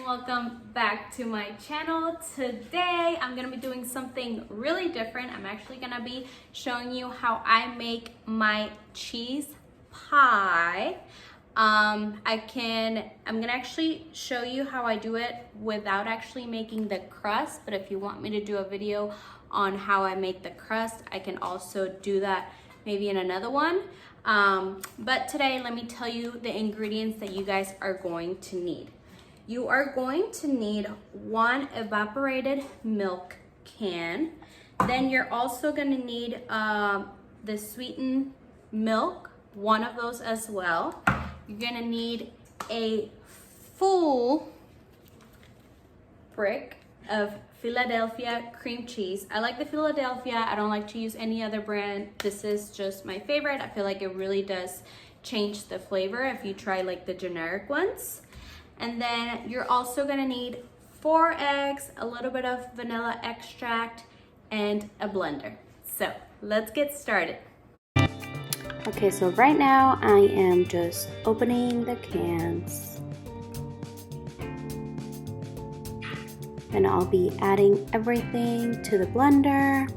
Welcome back to my channel. Today I'm gonna be doing something really different. I'm actually gonna be showing you how I make my cheese pie. I'm gonna actually show you how I do it without actually making the crust, but if you want me to do a video on how I make the crust, I can also do that maybe in another one. But today, let me tell you the ingredients that you guys are going to need. You are going to need 1 evaporated milk can. Then you're also gonna need the sweetened milk, 1 of those as well. You're gonna need a full brick of Philadelphia cream cheese. I like the Philadelphia. I don't like to use any other brand. This is just my favorite. I feel like it really does change the flavor if you try like the generic ones. And then you're also gonna need 4 eggs, a little bit of vanilla extract, and a blender. So let's get started. Okay, so right now I am just opening the cans. And I'll be adding everything to the blender.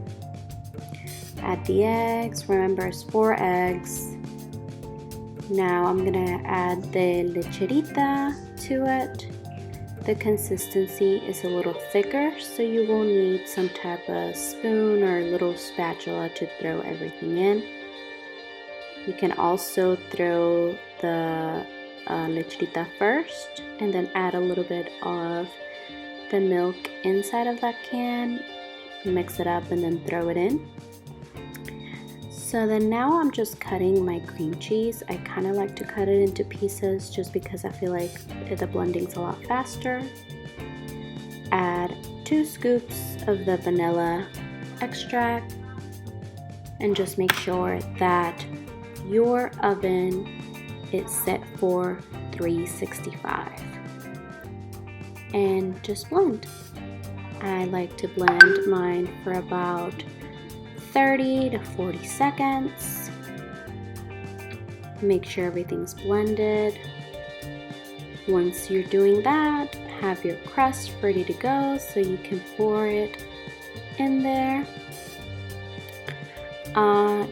Add the eggs, remember it's 4 eggs. Now I'm gonna add the lecherita to it. The consistency is a little thicker, so you will need some type of spoon or little spatula to throw everything in. You can also throw the lecherita first and then add a little bit of the milk inside of that can, mix it up and then throw it in. So then now I'm just cutting my cream cheese. I kind of like to cut it into pieces just because I feel like the blending's a lot faster. Add 2 scoops of the vanilla extract and just make sure that your oven is set for 365 and just blend. I like to blend mine for about 30 to 40 seconds. Make sure everything's blended. Once you're doing that, have your crust ready to go so you can pour it in there.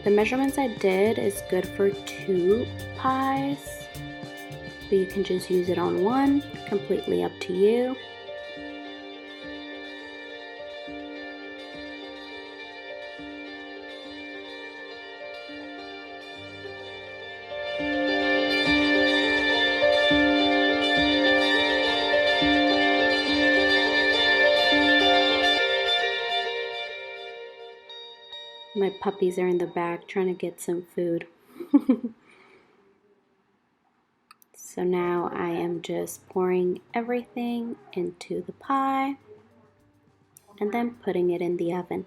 The measurements I did is good for 2 pies, but you can just use it on 1, completely up to you. My puppies are in the back trying to get some food. So now I am just pouring everything into the pie and then putting it in the oven.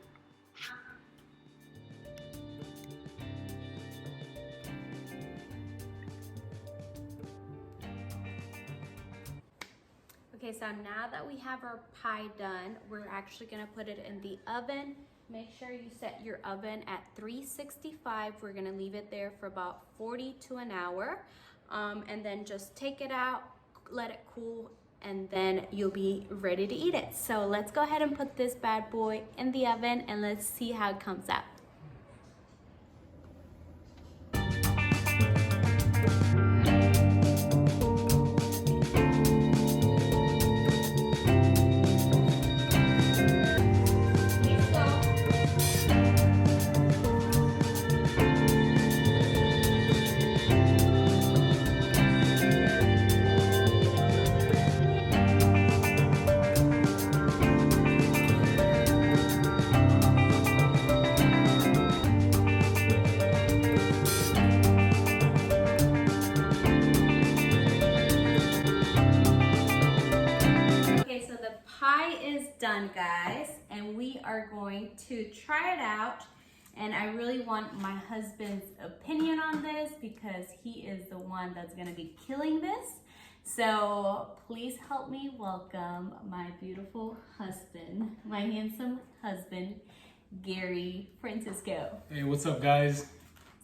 Okay, so now that we have our pie done, we're actually gonna put it in the oven. Make sure you set your oven at 365. We're gonna leave it there for about 40 to an hour. And then just take it out, let it cool, and then you'll be ready to eat it. So let's go ahead and put this bad boy in the oven and let's see how it comes out. Pie is done, guys, and we are going to try it out. And I really want my husband's opinion on this because he is the one that's gonna be killing this. So please help me welcome my beautiful husband, my handsome husband, Gary Francisco. Hey, what's up, guys?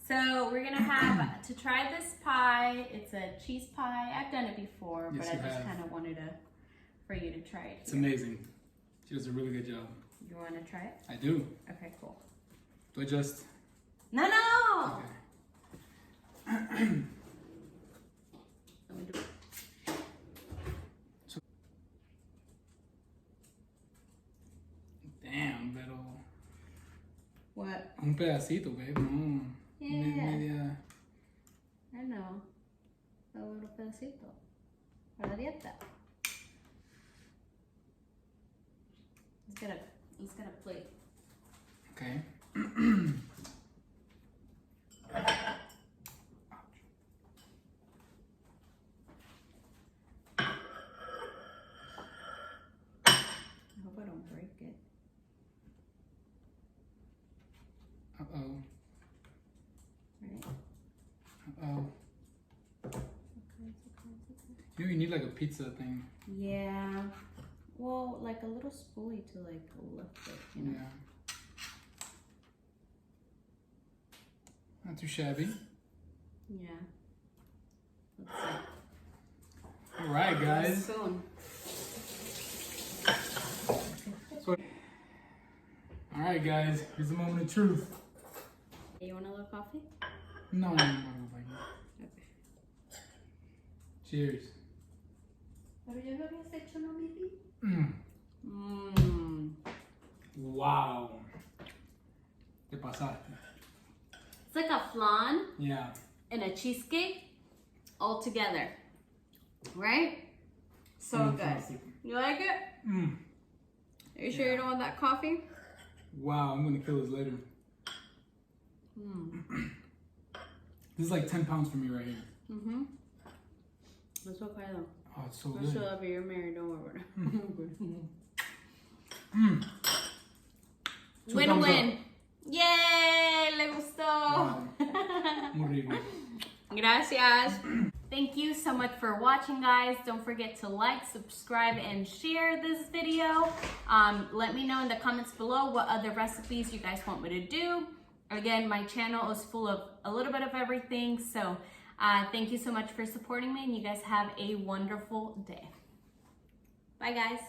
So we're gonna have to try this pie. It's a cheese pie. I've done it before, Yes, but I you just have. kind of wanted for you to try it. It's amazing. She does a really good job. You want to try it? I do. Okay, cool. Do I just? No. Okay. Let me do it. Damn, pero What? un pedacito, babe. No. Yeah. Media. I know. A little pedacito. Para la dieta. Let's get a plate. Okay. I hope I don't break it. Uh-oh. Right? Uh-oh. It's okay. You know, you need like a pizza thing. Yeah. Well, like a little spoolie to like lift it, you know? Yeah. Not too shabby. Yeah. Let's see. All right, guys. Spoon. So, all right, guys. Here's the moment of truth. You want a little coffee? No. Okay. Cheers. Pero ya lo habías hecho, ¿no, baby? Mm. Mmm. Wow. Te pasaste. It's like a flan Yeah. and a cheesecake all together. Right? So good. Fantastic. You like it? Mm. Are you sure you don't want that coffee? Wow, I'm gonna kill this later. Mm. This is like 10 pounds for me right here. Mm-hmm. That's okay though. Oh, it's so I'm good. still love you. You're married. Don't worry about it. Mm. Two thumbs Win-win. up. Yay! Le gustó. Wow. Muy rico. Gracias. Thank you so much for watching, guys. Don't forget to like, subscribe, and share this video. Let me know in the comments below what other recipes you guys want me to do. Again, my channel is full of a little bit of everything. So thank you so much for supporting me, and you guys have a wonderful day. Bye, guys.